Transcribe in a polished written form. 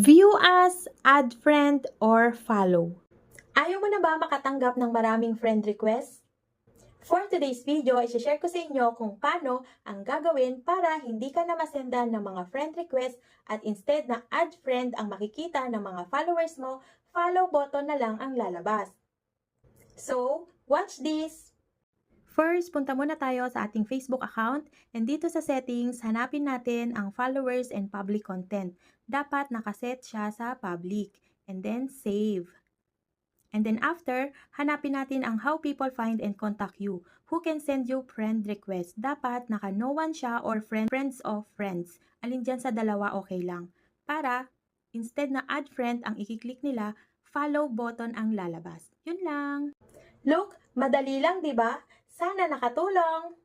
View as, add friend, or follow. Ayaw mo na ba makatanggap ng maraming friend requests? For today's video, i-share ko sa inyo kung paano ang gagawin para hindi ka na masendan ng mga friend request at instead na add friend ang makikita ng mga followers mo, follow button na lang ang lalabas. So, watch this! First, punta muna tayo sa ating Facebook account and dito sa settings, hanapin natin ang followers and public content. Dapat nakaset siya sa public and then save. And then after, hanapin natin ang how people find and contact you. Who can send you friend request? Dapat naka no one siya or friends of friends. Alin dyan sa dalawa okay lang. Para, instead na add friend ang ikiklik nila, follow button ang lalabas. Yun lang. Look, madali lang, di ba? Sana nakatulong!